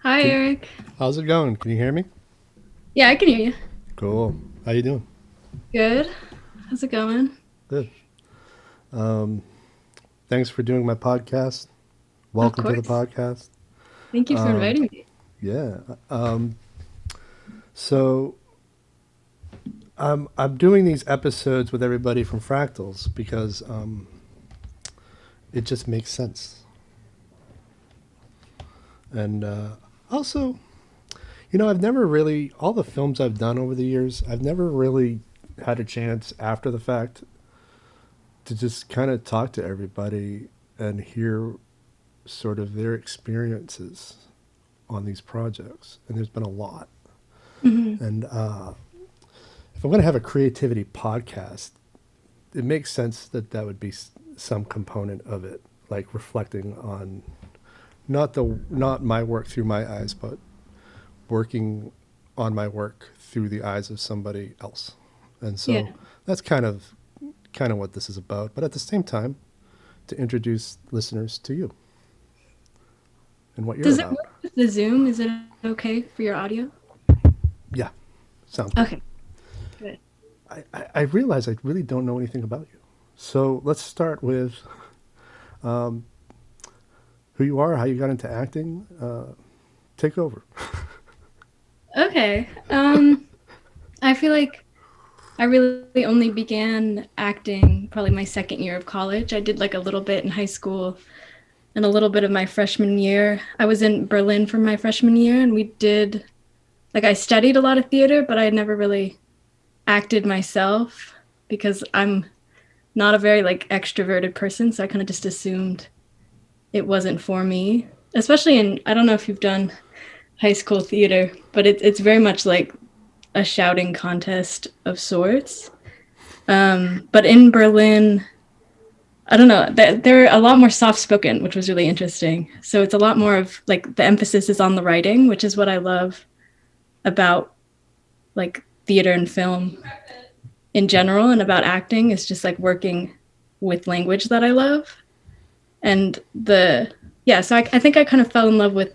Hi, Can, Eric. how's it going? Can you hear me? Yeah, I can hear you. Cool. How you doing? Good. How's it going? Good. Um, Thanks for doing my podcast. Of Welcome to the course. podcast. Thank you for Um, inviting me. yeah. Um, so I'm doing these episodes with everybody from Fractals because it just makes sense. And also, I've never really all the films I've done over the years. I've never really had a chance after the fact to just kind of talk to everybody and hear sort of their experiences on these projects, and there's been a lot. Hmm. And if I'm going to have a creativity podcast, it makes sense that that would be some component of it, like reflecting on not my work through my eyes, but working on my work through the eyes of somebody else. And Yeah. so that's kind of what this is about. But at the same time, to introduce listeners to you and what you're Does it about. work with the Zoom? Is it okay for your audio? Yeah, sounds good. Okay, good. I realize I really don't know anything about you. So let's start with who you are, how you got into acting. Take over. Okay. I feel like I really only began acting probably my second year of college. I did like a little bit in high school and a little bit of my freshman year. I was in Berlin for my freshman year, and we did like I studied a lot of theater, but I had never really acted myself because I'm not a very like extroverted person, so I kind of just assumed it wasn't for me. Especially in I don't know if you've done high school theater, but it's very much like a shouting contest of sorts. But in Berlin, I don't know, they're a lot more soft spoken, which was really interesting. So it's a lot more of like the emphasis is on the writing, which is what I love about like theater and film in general and about acting is just like working with language that I love. And so I think I kind of fell in love with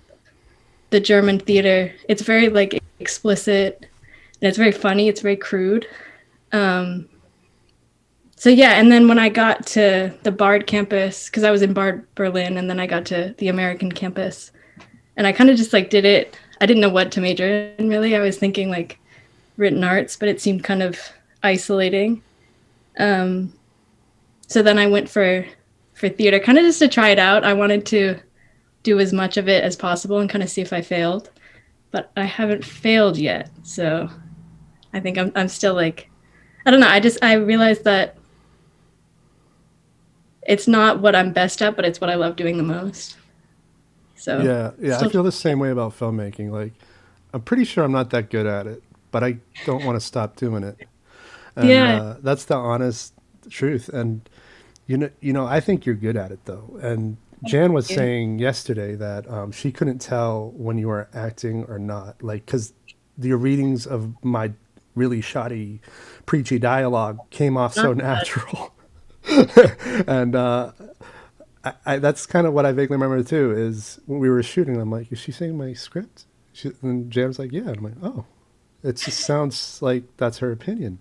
the German theater. It's very like explicit and it's very funny. It's very crude. Um, so yeah, and then when I got to the Bard campus, because I was in Bard Berlin, and then I got to the American campus, and I kind of just like did it. I didn't know what to major in really. I was thinking like written arts, but it seemed kind of isolating. Um, so then I went for theater, kind of just to try it out. I wanted to do as much of it as possible and kind of see if I failed, but I haven't failed yet. So I think I'm still like I don't know. I realized that it's not what I'm best at, but it's what I love doing the most. So Yeah, yeah, I still feel the same way about filmmaking. Like, I'm pretty sure I'm not that good at it, but I don't want to stop doing it. And yeah. that's the honest truth. And I think you're good at it though. And Jan was Yeah. saying yesterday that she couldn't tell when you were acting or not, like because the readings of my really shoddy, preachy dialogue came off Not so bad. natural. And that's kind of what I vaguely remember too. Is when we were shooting, I'm like, "Is she saying my script?" And Jan was like, "Yeah." And I'm like, "Oh, it just sounds like that's her opinion."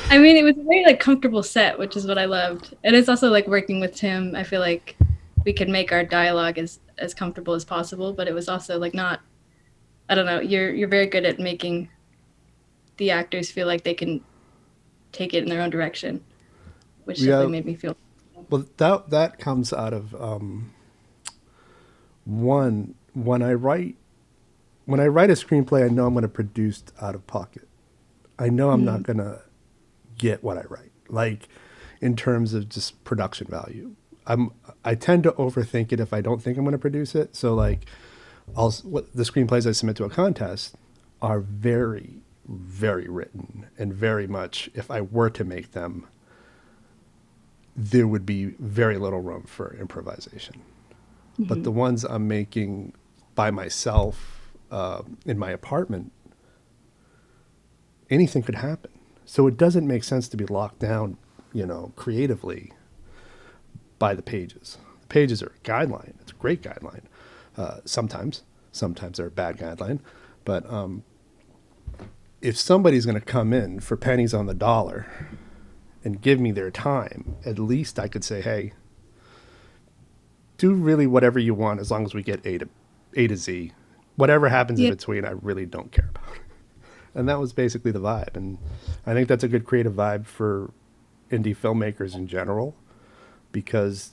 I mean, it was a very like comfortable set, which is what I loved. And it's also like working with Tim. I feel like we could make our dialogue as comfortable as possible, but it was also like not. I don't know. You're very good at making the actors feel like they can take it in their own direction, which Yeah, definitely made me feel. well, that comes out of one when I write a screenplay, I know I'm going to produce out of pocket. I know I'm not Mm, going to get what I write, like in terms of just production value. I tend to overthink it if I don't think I'm going to produce it. So like, what the screenplays I submit to a contest are very, very written and very much. If I were to make them, there would be very little room for improvisation. But the mhm. ones I'm making by myself in my apartment, anything could happen. So it doesn't make sense to be locked down, creatively by the pages. The pages are a guideline. It's a great guideline. Sometimes, sometimes they're a bad guideline, but if somebody's going to come in for pennies on the dollar and give me their time, at least I could say, hey, do really whatever you want as long as we get A to Z. Whatever happens in Yeah. between, I really don't care about. And that was basically the vibe. And I think that's a good creative vibe for indie filmmakers in general, because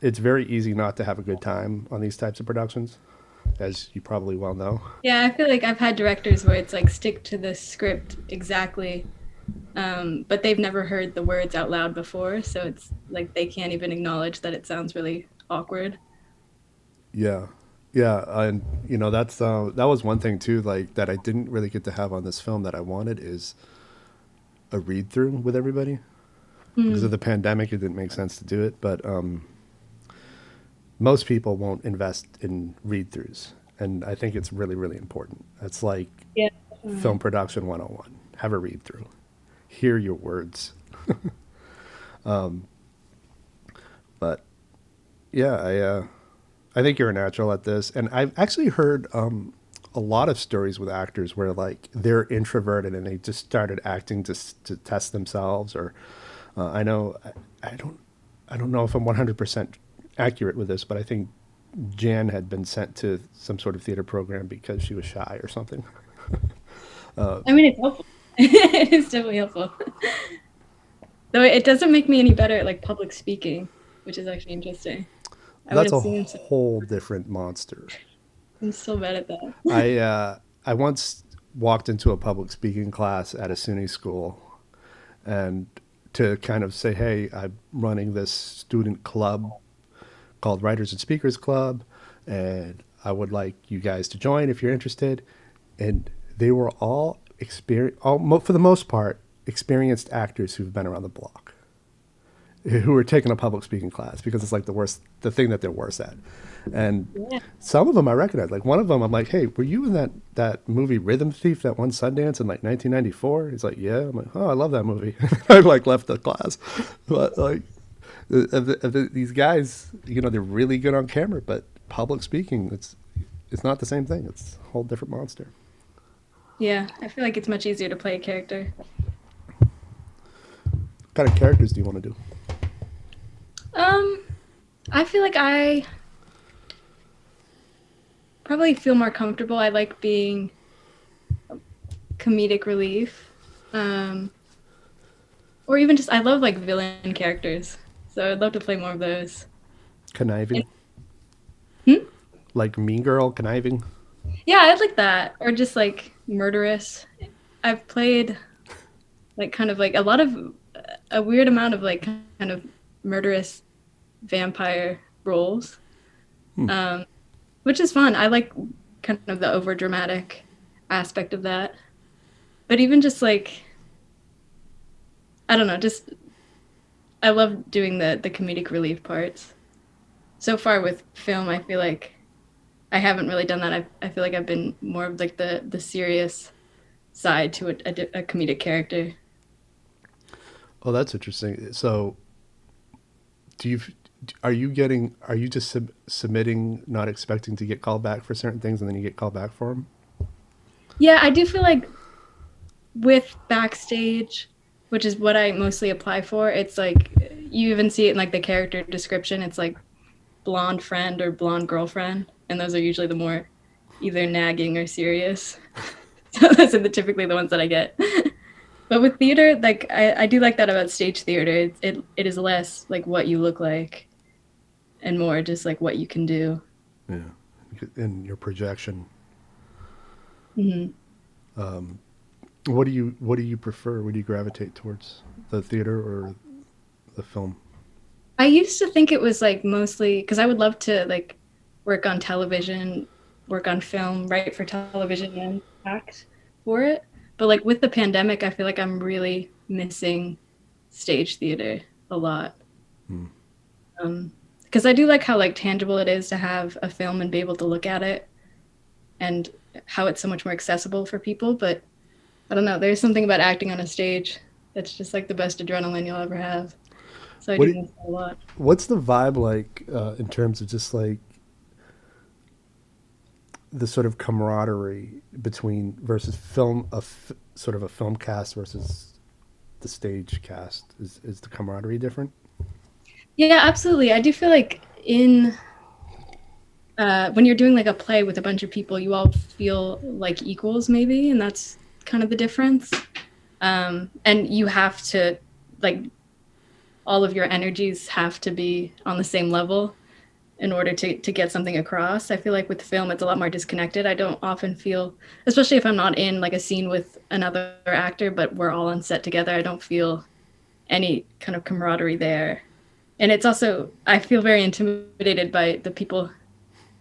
it's very easy not to have a good time on these types of productions, as you probably well know. Yeah, I feel like I've had directors where it's like stick to the script exactly, but they've never heard the words out loud before, so it's like they can't even acknowledge that it sounds really awkward. Yeah. Yeah, and that's that was one thing too, like that I didn't really get to have on this film that I wanted is a read through with everybody because of Mm. the pandemic. It didn't make sense to do it, but most people won't invest in read throughs, and I think it's really really important. It's like Yeah, film definitely. production 101. Have a read through, hear your words. But yeah, I think you're a natural at this, and I've actually heard a lot of stories with actors where like they're introverted and they just started acting to test themselves. Or I know I don't know if I'm 100% accurate with this, but I think Jan had been sent to some sort of theater program because she was shy or something. I mean, it's helpful. It is definitely helpful. Though it doesn't make me any better at like public speaking, which is actually interesting. I would That's a assume so. whole different monster. I'm so bad at that. I once walked into a public speaking class at a SUNY school, and to kind of say, hey, I'm running this student club called Writers and Speakers Club, and I would like you guys to join if you're interested. And they were all for the most part, experienced actors who've been around the block, who were taking a public speaking class because it's like the thing that they're worst at. And Yeah. some of them I recognize. Like one of them, I'm like, hey, were you in that movie Rhythm Thief that won Sundance in like 1994? He's like, yeah. I'm like, oh, I love that movie. I like left the class, but like these guys, they're really good on camera, but public speaking, it's not the same thing. It's a whole different monster. Yeah, I feel like it's much easier to play a character. What kind of characters do you want to do? Um, I feel like I probably feel more comfortable. I like being comedic relief. Um, or even just I love like villain characters. So I'd love to play more of those. Conniving, And- hmm? like Mean Girl, conniving. Yeah, I'd like that. Or just like murderous. I've played like kind of like a lot of a weird amount of like kind of murderous vampire roles. Um, which is fun. I like kind of the over dramatic aspect of that. But even just like I don't know, just I love doing the comedic relief parts. So far with film, I feel like I haven't really done that. I feel like I've been more of like the serious side to a comedic character. Oh, that's interesting. So, do you are you just submitting, not expecting to get called back for certain things, and then you get called back for them? Yeah, I do feel like with backstage, which is what I mostly apply for, it's like you even see it in like the character description. It's like blonde friend or blonde girlfriend, and those are usually the more either nagging or serious. So those are typically the ones that I get. But with theater, like I do like that about stage theater. It is less like what you look like and more just like what you can do. Yeah, in your projection. Hmm. What do you prefer? What do you gravitate towards? The theater or the film? I used to think it was like mostly because I would love to like work on television, work on film, write for television and act for it. But like with the pandemic, I feel like I'm really missing stage theater a lot. Because I do like how like tangible it is to have a film and be able to look at it and how it's so much more accessible for people. But I don't know, there's something about acting on a stage that's just like the best adrenaline you'll ever have. So I What do do miss that a lot. what's the vibe like in terms of just like the sort of camaraderie between versus sort of a film cast versus the stage cast? Is the camaraderie different? Yeah, absolutely. I do feel like in when you're doing like a play with a bunch of people, you all feel like equals, maybe, and that's kind of the difference. And you have to like all of your energies have to be on the same level in order to get something across. I feel like with film, it's a lot more disconnected. I don't often feel, especially if I'm not in like a scene with another actor, but we're all on set together, I don't feel any kind of camaraderie there. And it's also, I feel very intimidated by the people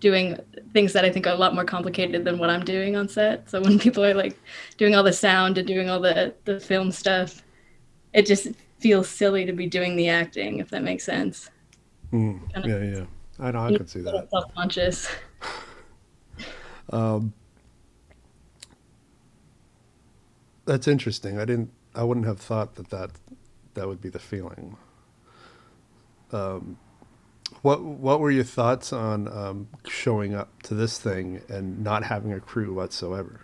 doing things that I think are a lot more complicated than what I'm doing on set. So when people are like doing all the sound and doing all the film stuff, it just feels silly to be doing the acting, if that makes sense. Mm, Kind of yeah, yeah. I know. I could see that. self-conscious. Um, that's interesting. I didn't. I wouldn't have thought that would be the feeling. Um, what were your thoughts on showing up to this thing and not having a crew whatsoever?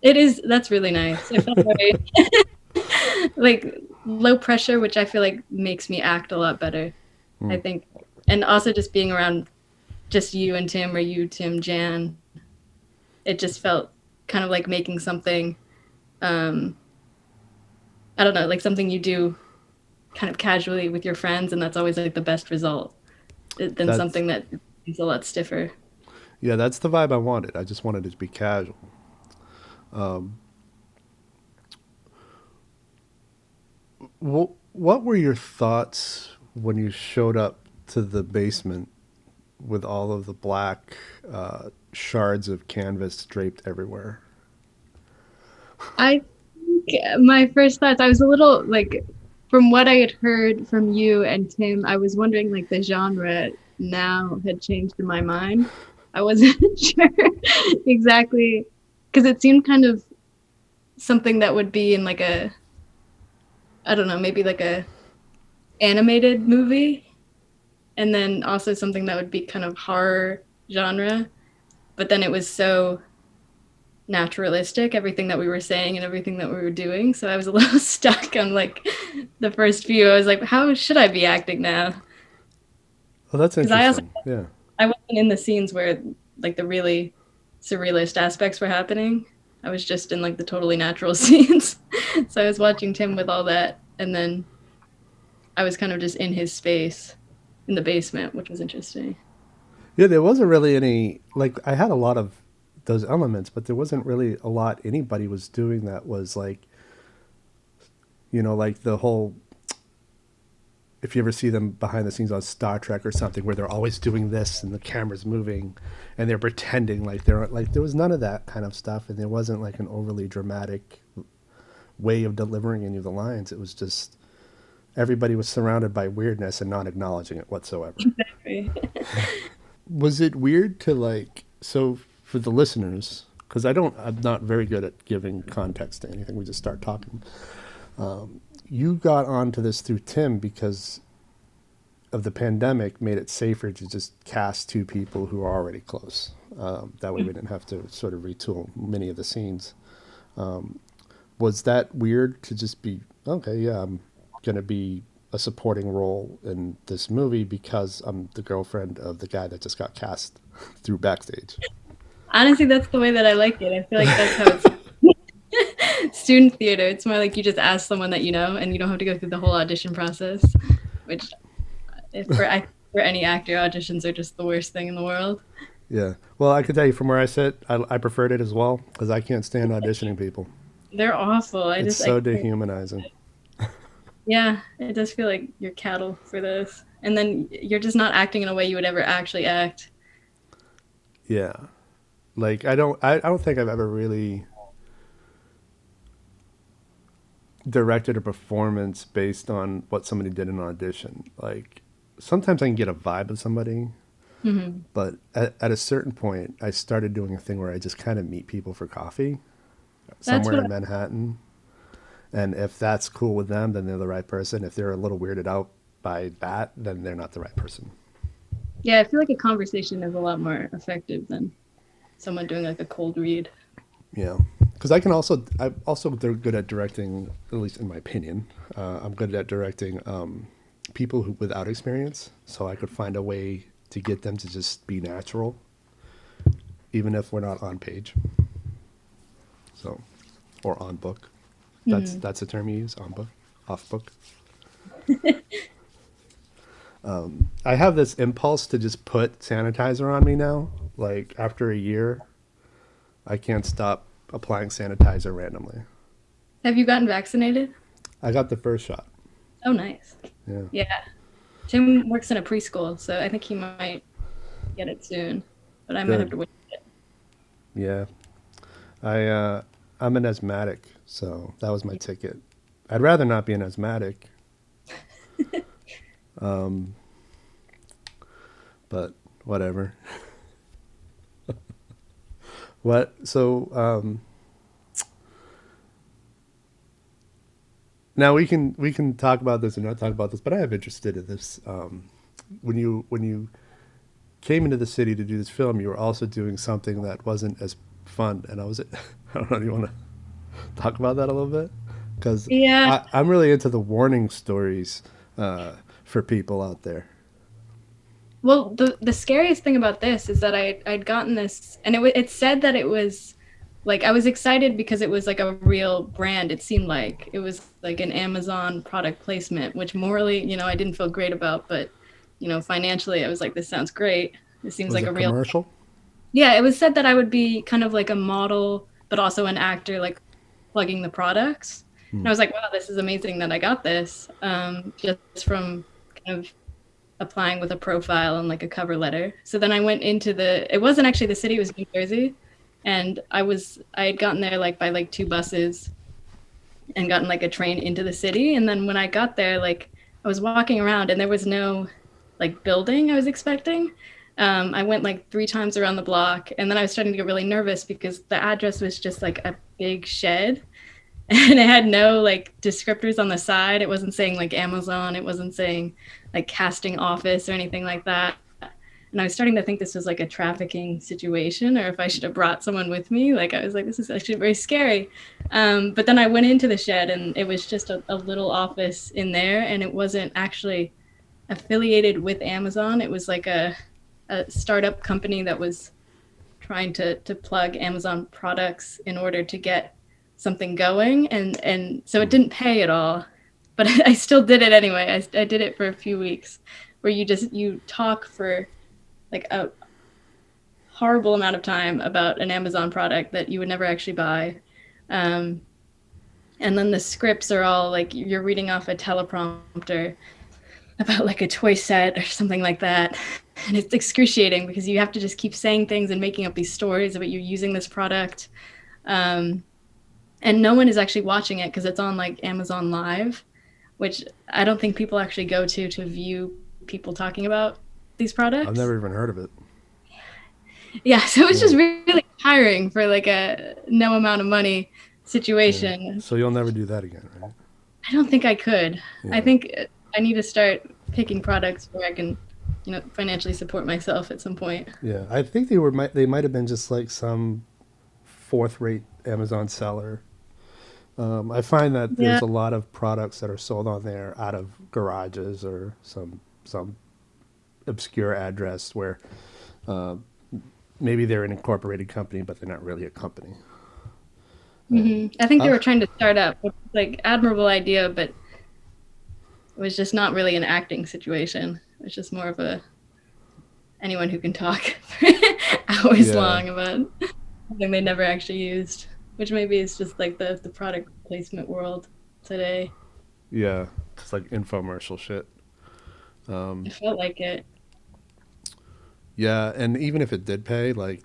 It is, that's really nice. It felt very like low pressure, which I feel like makes me act a lot better, I Mm, think. And also just being around just you and Tim, or you, Tim, Jan, it just felt kind of like making something, um, I don't know, like something you do kind of casually with your friends, and that's always like the best result than that's something that is a lot stiffer. yeah. That's the vibe I wanted. I just wanted it to be casual. Um, what were your thoughts when you showed up to the basement with all of the black shards of canvas draped everywhere? I think my first thoughts, I was a little like, from what I had heard from you and Tim, I was wondering like the genre now had changed in my mind. I wasn't sure exactly because it seemed kind of something that would be in like a, I don't know, maybe like a animated movie, and then also something that would be kind of horror genre. But then it was so naturalistic, everything that we were saying and everything that we were doing. So I was a little stuck on like the first few. I was like, how should I be acting now? Oh, that's Because I also, interesting. Yeah. I wasn't in the scenes where like the really surrealist aspects were happening. I was just in like the totally natural scenes. So I was watching Tim with all that, and then I was kind of just in his space in the basement, which was interesting. Yeah, there wasn't really any, like, I had a lot of those elements, but there wasn't really a lot anybody was doing that was like, like the whole, if you ever see them behind the scenes on Star Trek or something where they're always doing this and the camera's moving and they're pretending like they're like, there was none of that kind of stuff. And there wasn't like an overly dramatic way of delivering any of the lines. It was just everybody was surrounded by weirdness and not acknowledging it whatsoever. Right. Was it weird to like, so for the listeners, because I'm not very good at giving context to anything, we just start talking. You got onto this through Tim because of the pandemic made it safer to just cast two people who are already close. That way we didn't have to sort of retool many of the scenes. Was that weird to just be, okay, yeah, I'm going to be a supporting role in this movie because I'm the girlfriend of the guy that just got cast through backstage? Honestly, that's the way that I like it. I feel like that's how it's student theater. It's more like you just ask someone that you know, and you don't have to go through the whole audition process. Which, if for any actor, auditions are just the worst thing in the world. Yeah. Well, I can tell you from where I sit, I preferred it as well because I can't stand auditioning people. They're awful. It's I so dehumanizing. yeah, it does feel like you're cattle for this, and then you're just not acting in a way you would ever actually act. Yeah. Like I don't think I've ever really directed a performance based on what somebody did in an audition. Like sometimes I can get a vibe of somebody, Hmm. but at a certain point, I started doing a thing where I just kind of meet people for coffee That's somewhere what. in Manhattan, and if that's cool with them, then they're the right person. If they're a little weirded out by that, then they're not the right person. Yeah, I feel like a conversation is a lot more effective than someone doing like a cold read. Yeah, because I'm also they're good at directing, at least in my opinion. I'm good at directing people who without experience, so I could find a way to get them to just be natural, even if we're not on page. So, or on book. Hmm. That's a term you use, on book, off book. I have this impulse to just put sanitizer on me now. Like after a year, I can't stop applying sanitizer randomly. Have you gotten vaccinated? I got the first shot. Oh, nice. Yeah, Yeah. Tim works in a preschool, so I think he might get it soon, but I might have good. to wait. Yeah, I I'm an asthmatic, so that was my ticket. I'd rather not be an asthmatic, but whatever. What? So now we can talk about this or not talk about this, but I am interested in this. When you came into the city to do this film, you were also doing something that wasn't as fun, and I was I don't know. Do you want to talk about that a little bit? Because Yeah. I'm really into the warning stories for people out there. Well, the scariest thing about this is that I'd gotten this, and it said that it was like I was excited because it was like a real brand. It seemed like it was like an Amazon product placement, which morally, I didn't feel great about, but financially, I was like, this sounds great. This It seems was like a a real. commercial. Yeah, it was said that I would be kind of like a model, but also an actor, like plugging the products. And Hmm. I was like, wow, this is amazing that I got this just from kind of applying with a profile and like a cover letter. So then I went into it wasn't actually the city, it was New Jersey. And I had gotten there like by like two buses and gotten like a train into the city. And then when I got there, like I was walking around and there was no like building I was expecting. I went like three times around the block and then I was starting to get really nervous because the address was just like a big shed and it had no like descriptors on the side. It wasn't saying like Amazon, it wasn't saying like casting office or anything like that. And I was starting to think this was like a trafficking situation or if I should have brought someone with me. Like I was like, this is actually very scary. But then I went into the shed and it was just a little office in there and it wasn't actually affiliated with Amazon. It was like a startup company that was trying to plug Amazon products in order to get something going, and so it Hmm. didn't pay at all, but I still did it anyway. I did it for a few weeks, where you talk for like a horrible amount of time about an Amazon product that you would never actually buy. Um, and then the scripts are all like you're reading off a teleprompter about like a toy set or something like that. And it's excruciating because you have to just keep saying things and making up these stories about you using this product. Um, and no one is actually watching it because it's on like Amazon Live, which I don't think people actually go to view people talking about these I've products. never even heard of it. Yeah, so it's Yeah, just really tiring for like a no amount of money yeah. situation. So you'll never do that again, right? I don't think I could. I Yeah, think I need to start picking products where I can, financially support myself at some point. yeah. I think they might have been just like some fourth rate Amazon seller. I find that Yeah. there's a lot of products that are sold on there out of garages or some obscure address where uh, maybe they're an incorporated company, but they're not really a company. I think they Uh, were trying to start up, which is like admirable idea, but it was just not really an acting situation. It was just more of a anyone who can talk for hours yeah, long about something they never actually used, which maybe is just like the product placement world today. yeah. It's like infomercial shit. I felt like it. Yeah, and even if it did pay, like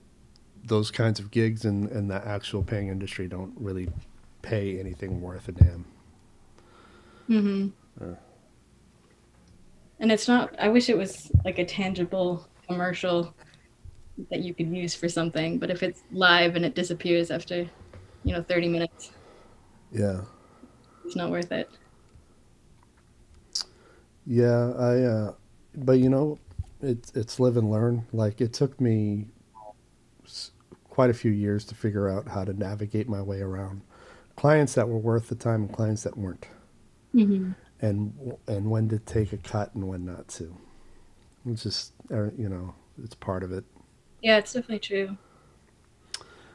those kinds of gigs in the actual paying industry don't really pay anything worth a damn. hmm Uh, And it's not, I wish it was like a tangible commercial that you could use for something, but if it's live and it disappears after, 30 minutes, yeah, it's not worth it. yeah. But it's live and learn. Like it took me quite a few years to figure out how to navigate my way around clients that were worth the time and clients that weren't, Hmm. and when to take a cut and when not to. It's just it's part of it. Yeah, it's definitely true.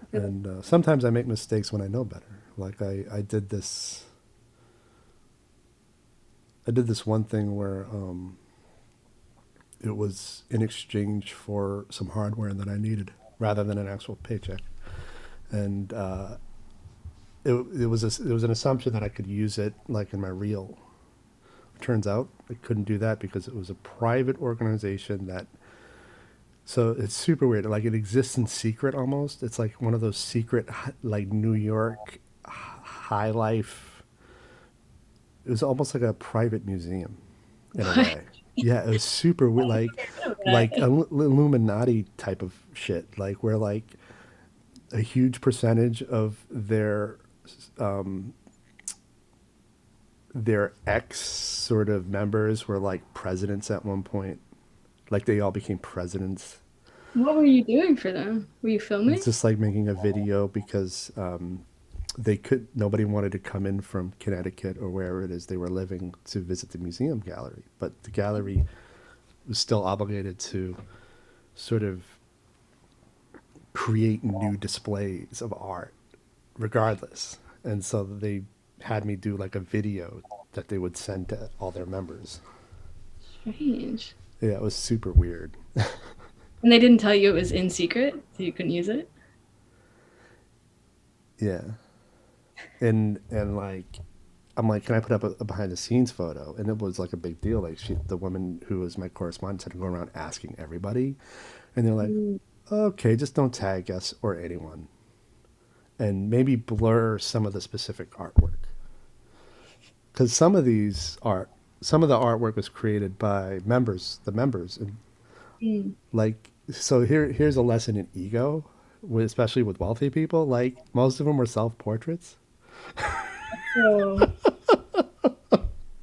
I feel like, And sometimes I make mistakes when I know better. Like I did this one thing where it was in exchange for some hardware that I needed rather than an actual paycheck. And it was an assumption that I could use it like in my reel. Turns out I couldn't do that because it was a private organization that. So it's super weird. Like it exists in secret almost. It's like one of those secret like New York high life. It was almost like a private museum in a what? way. Yeah, it was super weird, like Illuminati type of shit, like where like a huge percentage of their ex sort of members were like presidents at one point. Like they all became presidents. What were you doing for them? Were you It's filming? just like making a video because nobody wanted to come in from Connecticut or wherever it is they were living to visit the museum gallery, but the gallery was still obligated to sort of create new displays of art regardless. And so they had me do like a video that they would send to all their members. Strange. Yeah, it was super weird. And they didn't tell you it was in secret, so you couldn't use it? Yeah. And like I'm like, can I put up a behind the scenes photo? And it was like a big deal. Like the woman who was my correspondent had to go around asking everybody, and they're like, Mm. okay, just don't tag us or anyone, and maybe blur some of the specific artwork because some of the artwork was created by the members, and Mm. like so here's a lesson in ego, especially with wealthy people. Like most of them were self portraits. Oh,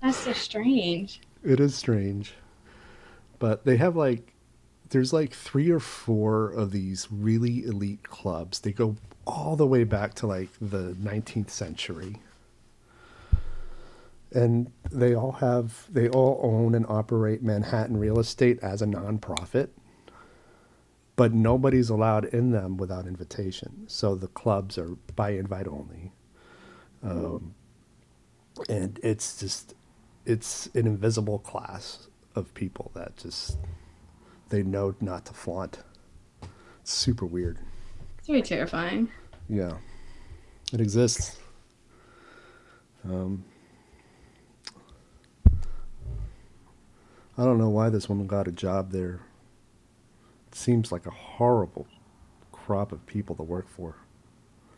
that's so strange. It is strange, but they have like there's like three or four of these really elite clubs. They go all the way back to like the 19th century. And they all own and operate Manhattan real estate as a nonprofit, but nobody's allowed in them without invitation. So the clubs are by invite only. Oh, And it's an invisible class of people that just they know not to flaunt. It's super weird. it's very terrifying. Yeah, it exists. Um, I don't know why this woman got a job there. It seems like a horrible crop of people to work for.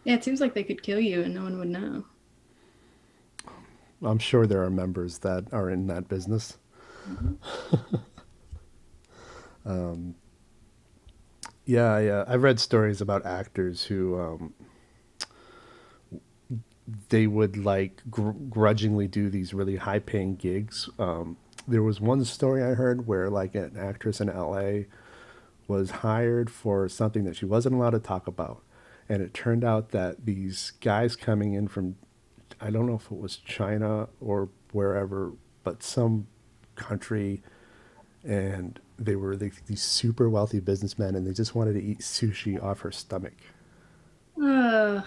Yeah, it seems like they could kill you and no one would know. I'm sure there are members that are in that business. Mhm. Yeah, yeah. I've read stories about actors who they would like grudgingly do these really high paying gigs. There was one story I heard where like an actress in LA was hired for something that she wasn't allowed to talk about. And it turned out that these guys coming in from, I don't know if it was China or wherever, but some country, and they were these super wealthy businessmen, and they just wanted to eat sushi off her stomach. Oh,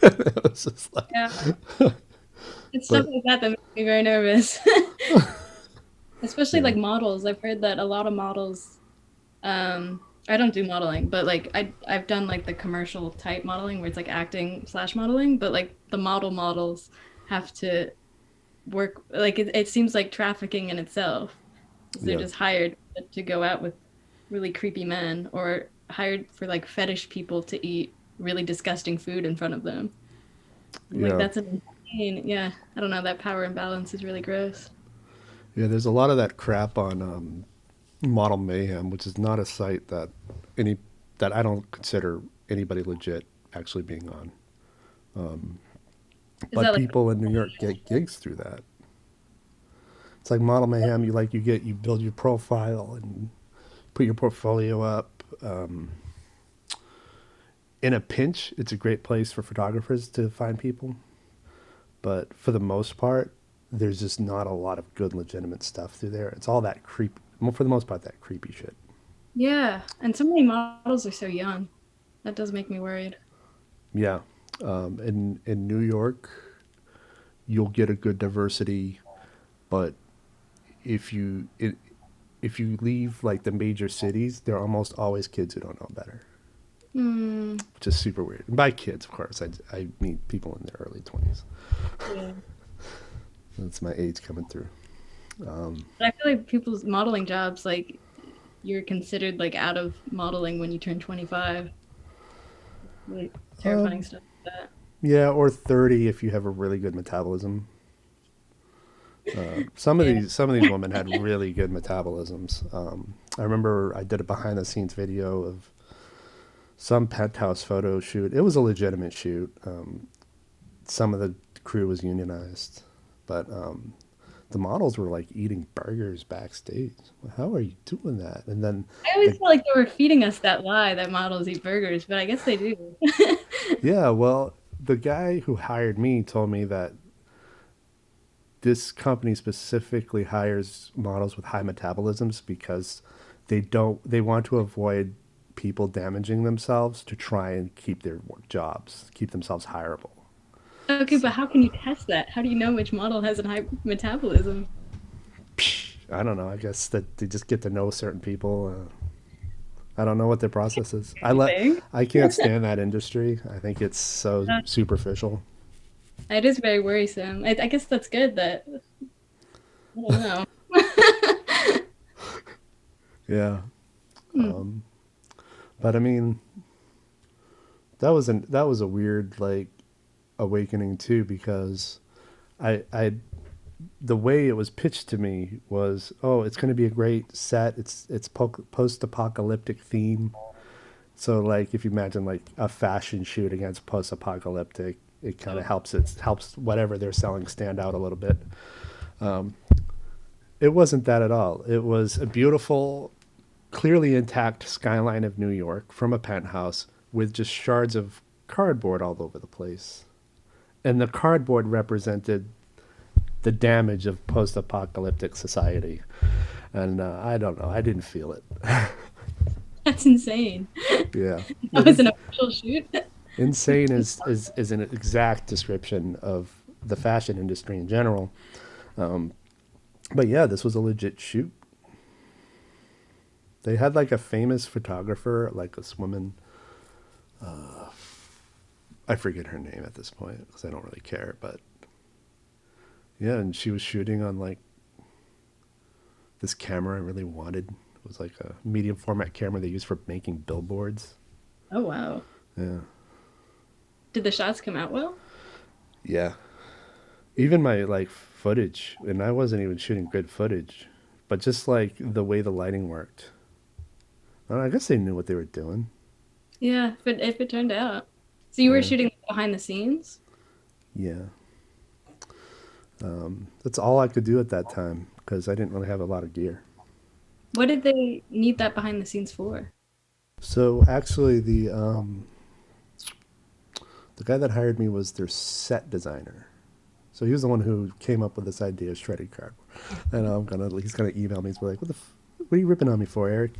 It was just like, yeah. It's stuff but like that that makes me very nervous. Especially yeah, like models. I've heard that a lot of models, I don't do modeling, but like I've done like the commercial type modeling where it's like acting slash modeling, but like the models have to work like it seems like trafficking in itself. 'Cause they're yeah, just hired to go out with really creepy men or hired for like fetish people to eat really disgusting food in front of them. I'm like yeah, that's insane. Yeah, I don't know. That power imbalance is really gross. yeah. There's a lot of that crap on Model Mayhem, which is not a site any that I don't consider anybody legit actually being on. Is But that like people in New York get gigs through that. It's like Model Mayhem. You build your profile and put your portfolio up. In a pinch, it's a great place for photographers to find people. But for the most part, there's just not a lot of good, legitimate stuff through there. It's all that creep. Well, for the most part, that creepy shit. Yeah, and so many models are so young. That does make me worried. Yeah. In New York, you'll get a good diversity, but if you it, if you leave like the major cities, there are almost always kids who don't know better, Hmm. which is super weird. And by kids, of course, I mean people in their early 20s. Yeah. That's my age coming through. But I feel like people's modeling jobs, like you're considered like out of modeling when you turn 25. Really terrifying Um, stuff like that. yeah, or 30 if you have a really good metabolism. Yeah. Some of these women had really good metabolisms. I remember I did a behind the scenes video of some penthouse photo shoot. It was a legitimate shoot. Some of the crew was unionized, but the models were like eating burgers backstage. How are you doing that? And then, I always the, felt like they were feeding us that lie that models eat burgers, but I guess they do. yeah, well, the guy who hired me told me that this company specifically hires models with high metabolisms because they want to avoid people damaging themselves to try and keep their jobs, keep themselves hireable. Okay, but how can you test that? How do you know which model has a high metabolism? I don't know. I guess that they just get to know certain people. I don't know what their process is. Anything? I can't stand that industry. I think it's so superficial. It is very worrisome. I guess that's good that I don't know. Yeah. Hmm. But I mean, that was a weird like awakening too because I the way it was pitched to me was, oh, it's going to be a great set. It's post apocalyptic theme. So like if you imagine like a fashion shoot against post apocalyptic, it kind of Oh, helps it helps whatever they're selling stand out a little bit. It wasn't that at all. It was a beautiful, clearly intact skyline of New York from a penthouse with just shards of cardboard all over the place. And the cardboard represented the damage of post-apocalyptic society. And I don't know, I didn't feel it. that's insane. Yeah, That it was is. an official shoot. Insane is an exact description of the fashion industry in general. But yeah, this was a legit shoot. They had like a famous photographer, like this woman. I forget her name at this point because I don't really care. But yeah, and she was shooting on like this camera I really wanted. It was like a medium format camera they use for making billboards. Oh wow. Yeah. Did the shots come out well? Yeah. Even my like footage, and I wasn't even shooting good footage, but just like the way the lighting worked. I guess they knew what they were doing. Yeah, if it turned out. So you were Yeah. shooting behind the scenes? Yeah. That's all I could do at that time because I didn't really have a lot of gear. What did they need that behind the scenes for? So actually, the guy that hired me was their set designer. So he was the one who came up with this idea of shredded cardboard. And he's gonna email me. He's like, what are you ripping on me for, Eric?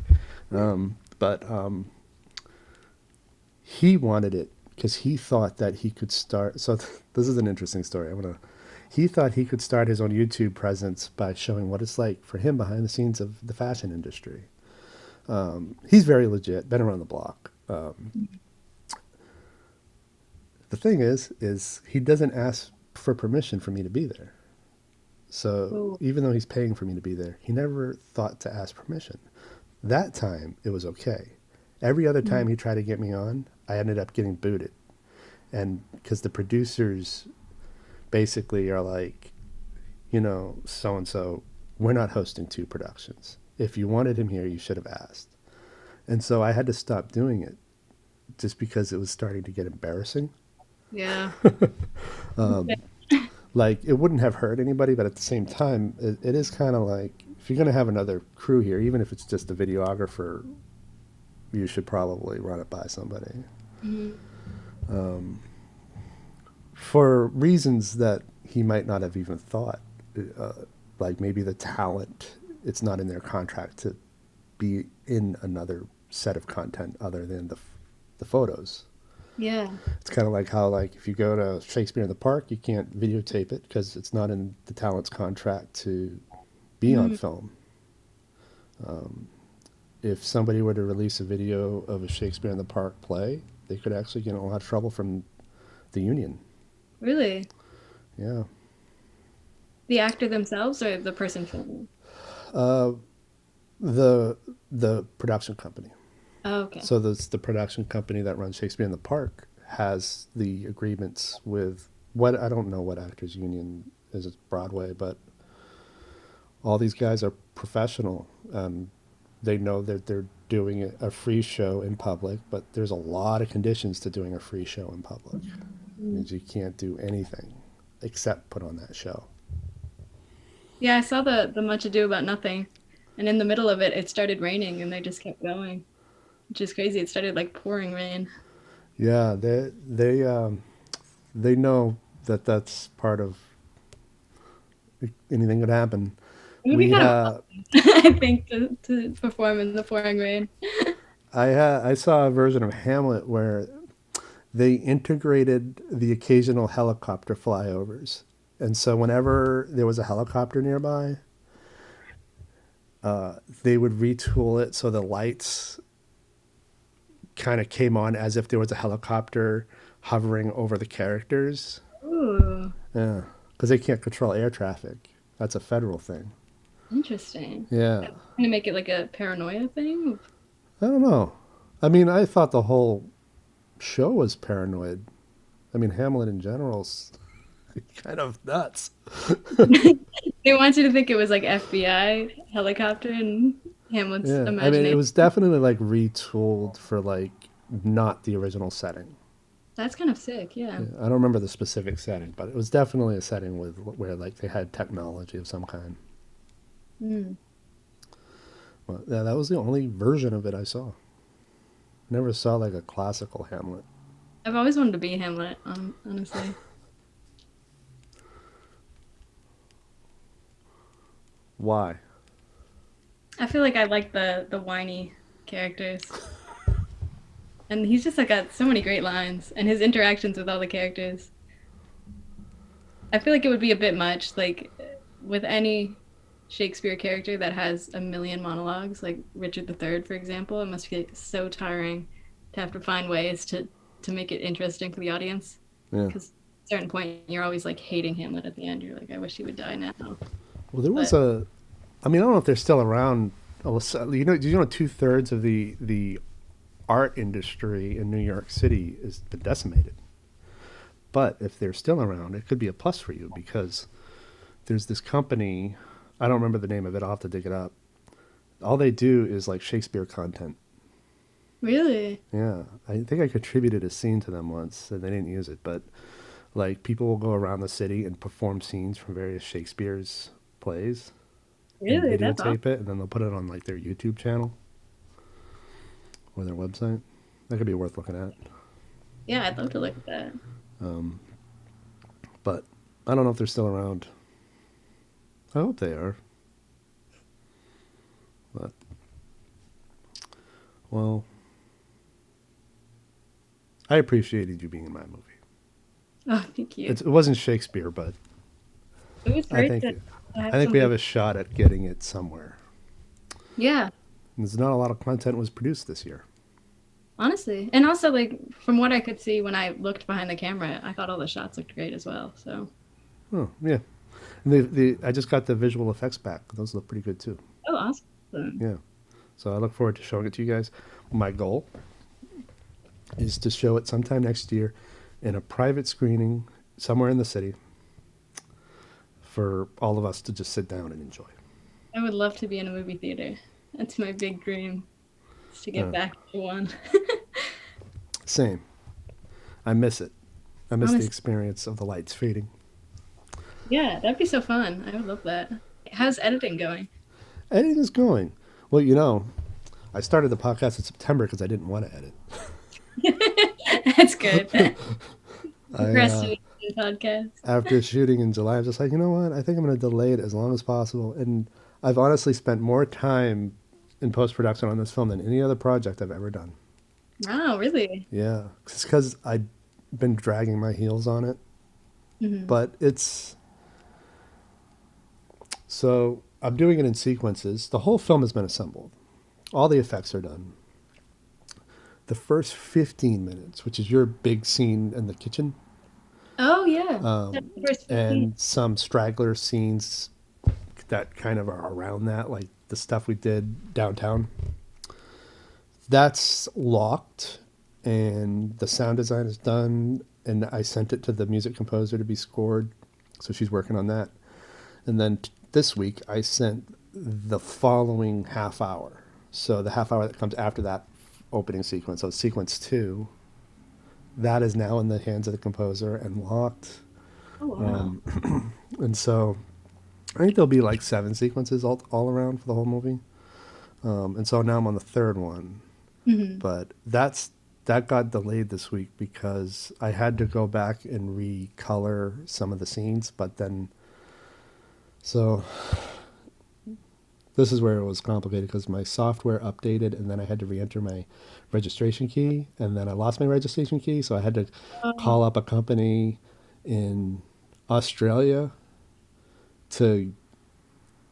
But he wanted it because he thought that he could start. So this is an interesting story. He thought he could start his own YouTube presence by showing what it's like for him behind the scenes of the fashion industry. He's very legit, been around the block. The thing is he doesn't ask for permission for me to be there. So Oh. even though he's paying for me to be there, he never thought to ask permission. That time it was okay. Every other Mm. time he tried to get me on, I ended up getting booted. And because the producers basically are like, so and so, we're not hosting two productions. If you wanted him here, you should have asked. And so I had to stop doing it just because it was starting to get embarrassing. Yeah. Like it wouldn't have hurt anybody, but at the same time, it is kind of like if you're going to have another crew here, even if it's just a videographer, you should probably run it by somebody. Mhm. for reasons that he might not have even thought. Uh, like maybe the talent, it's not in their contract to be in another set of content other than the photos. Yeah. It's kind of like how like if you go to Shakespeare in the Park, you can't videotape it because it's not in the talent's contract to be on Mhm. film. If somebody were to release a video of a Shakespeare in the Park play, they could actually get in a lot of trouble from the union. Really? Yeah. The actor themselves or the person filming? Uh, the the production company. Oh, okay. So the production company that runs Shakespeare in the Park has the agreements with what I don't know what actors union is at Broadway, but all these guys are professional. They know that they're doing a free show in public, but there's a lot of conditions to doing a free show in public. It Mm. means you can't do anything except put on that show. Yeah, I saw the Much Ado About Nothing, and in the middle of it, it started raining, and they just kept going, which is crazy. It started like pouring rain. Yeah, they know that that's part of anything could happen. It would be We kind of have awesome, I think, to perform in the pouring rain. I saw a version of Hamlet where they integrated the occasional helicopter flyovers. And so whenever there was a helicopter nearby, they would retool it so the lights kind of came on as if there was a helicopter hovering over the characters. Ooh, Yeah, because they can't control air traffic. That's a federal thing. interesting. Yeah, Kind of make it like a paranoia thing. I don't know. I mean, I thought the whole show was paranoid. I mean, Hamlet in general's kind of nuts. They want you to think it was like FBI helicopter and Hamlet's Yeah, I mean, it imagination. was definitely like retooled for like not the original setting. That's kind of sick, yeah. Yeah, I don't remember the specific setting, but it was definitely a setting with where like they had technology of some kind. Mm. Well, yeah, that was the only version of it I saw. Never saw like a classical Hamlet. I've always wanted to be Hamlet, honestly. Why? I feel like I like the whiny characters. And he's just like got so many great lines and his interactions with all the characters. I feel like it would be a bit much, like with any Shakespeare character that has a million monologues, like Richard III, for example. It must be so tiring to have to find ways to make it interesting for the audience. Yeah. Because at a certain point, you're always like hating Hamlet at the end. You're like, I wish he would die now. Well, there was But a. I mean, I don't know if they're still around. You know, do you know 2/3 of the art industry in New York City has been decimated? But if they're still around, it could be a plus for you because there's this company. I don't remember the name of it. I'll have to dig it up. All they do is like Shakespeare content. really, Yeah, I think I contributed a scene to them once, and they didn't use it. But like people will go around the city and perform scenes from various Shakespeare's plays and really, that's awesome. videotape it, and then they'll put it on like their YouTube channel or their website. That could be worth looking at. Yeah, I'd love to look at that. But I don't know if they're still around. I hope they are. But well, I appreciated you being in my movie. Oh, thank you. It wasn't Shakespeare, but It was I great think to have I think we something. have a shot at getting it somewhere. Yeah, There's not a lot of content was produced this year. honestly. And also, like, from what I could see when I looked behind the camera, I thought all the shots looked great as well. So, Oh yeah, and I just got the visual effects back. Those look pretty good too. oh, awesome. Yeah, so I look forward to showing it to you guys. My goal is to show it sometime next year in a private screening somewhere in the city for all of us to just sit down and enjoy. I would love to be in a movie theater. That's my big dream, is to get Uh, back to one. Same. I miss it. I miss the Honestly, experience of the lights fading. yeah, that'd be so fun. I would love that. How's editing going? Editing is going. Well, you know, I started the podcast in September because I didn't want to edit. That's good. I Procrastinating podcast. After shooting in July, I'm just like, you know what? I think I'm going to delay it as long as possible. And I've honestly spent more time in post production on this film than any other project I've ever done. Wow, really? Yeah, it's because I've been dragging my heels on it. Hmm. But it's so I'm doing it in sequences. The whole film has been assembled. All the effects are done. The first 15 minutes, which is your big scene in the kitchen, Oh yeah. That's the first 15. and some straggler scenes that kind of are around that, like the stuff we did downtown. That's locked, and the sound design is done, and I sent it to the music composer to be scored, so she's working on that. And then this week, I sent the following half hour. So the half hour that comes after that opening sequence, so sequence two, that is now in the hands of the composer and locked. Oh wow. And so I think there'll be like 7 sequences all around for the whole movie. And so now I'm on the third one, Hmm. but that got delayed this week because I had to go back and recolor some of the scenes. But then, so this is where it was complicated because my software updated and then I had to re-enter my registration key and then I lost my registration key, so I had to Oh, call up a company in Australia to,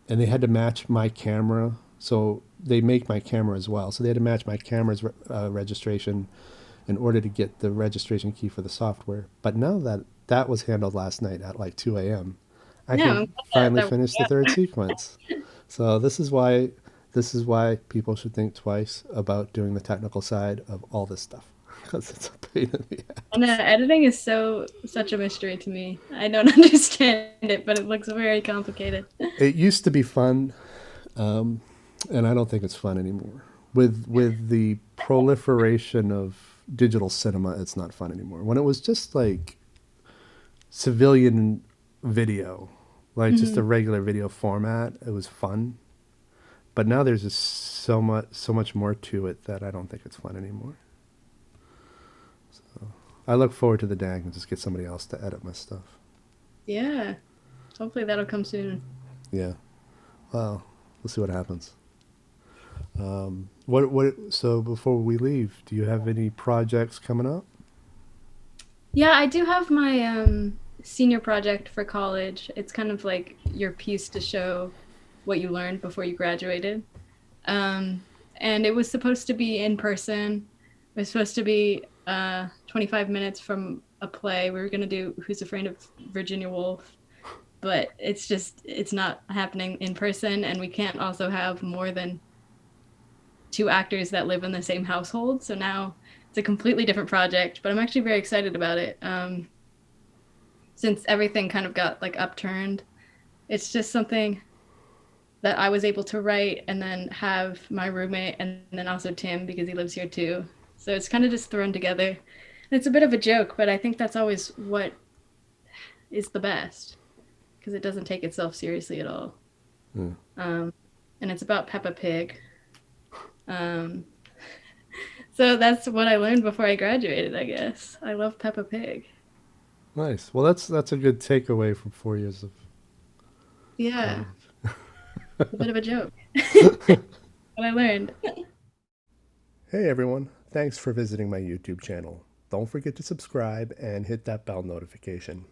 and they had to match my camera. So they make my camera as well. So they had to match my camera's registration in order to get the registration key for the software. But now that that was handled last night at like 2 a.m., I yeah, I'm can glad that finally that worked finish the third out. sequence. So this is why people should think twice about doing the technical side of all this stuff because it's a pain in the And ass. editing is such a mystery to me. I don't understand it, but it looks very complicated. It used to be fun, um, and I don't think it's fun anymore. With the proliferation of digital cinema, it's not fun anymore. When it was just like civilian video, like just a Hmm. regular video format, it was fun. But now there's just so much more to it that I don't think it's fun anymore. I look forward to the day I can just get somebody else to edit my stuff. Yeah, hopefully that'll come soon. Yeah. Well, we'll see what happens. What? So before we leave, do you have any projects coming up? Yeah, I do have my senior project for college. It's kind of like your piece to show what you learned before you graduated. And it was supposed to be in person. It was supposed to be 25 minutes from a play. We were going to do Who's Afraid of Virginia Woolf, but it's not happening in person. And we can't also have more than two actors that live in the same household. So now it's a completely different project, but I'm actually very excited about it. Since everything kind of got like upturned, it's just something that I was able to write and then have my roommate and then also Tim because he lives here too. So it's kind of just thrown together. And it's a bit of a joke, but I think that's always what is the best because it doesn't take itself seriously at all. Hmm. Um, and it's about Peppa Pig. Um, so that's what I learned before I graduated, I guess. I love Peppa Pig. Nice. Well, that's a good takeaway from 4 years of Yeah, college. a bit of a joke. What I learned. Hey everyone, thanks for visiting my YouTube channel. Don't forget to subscribe and hit that bell notification.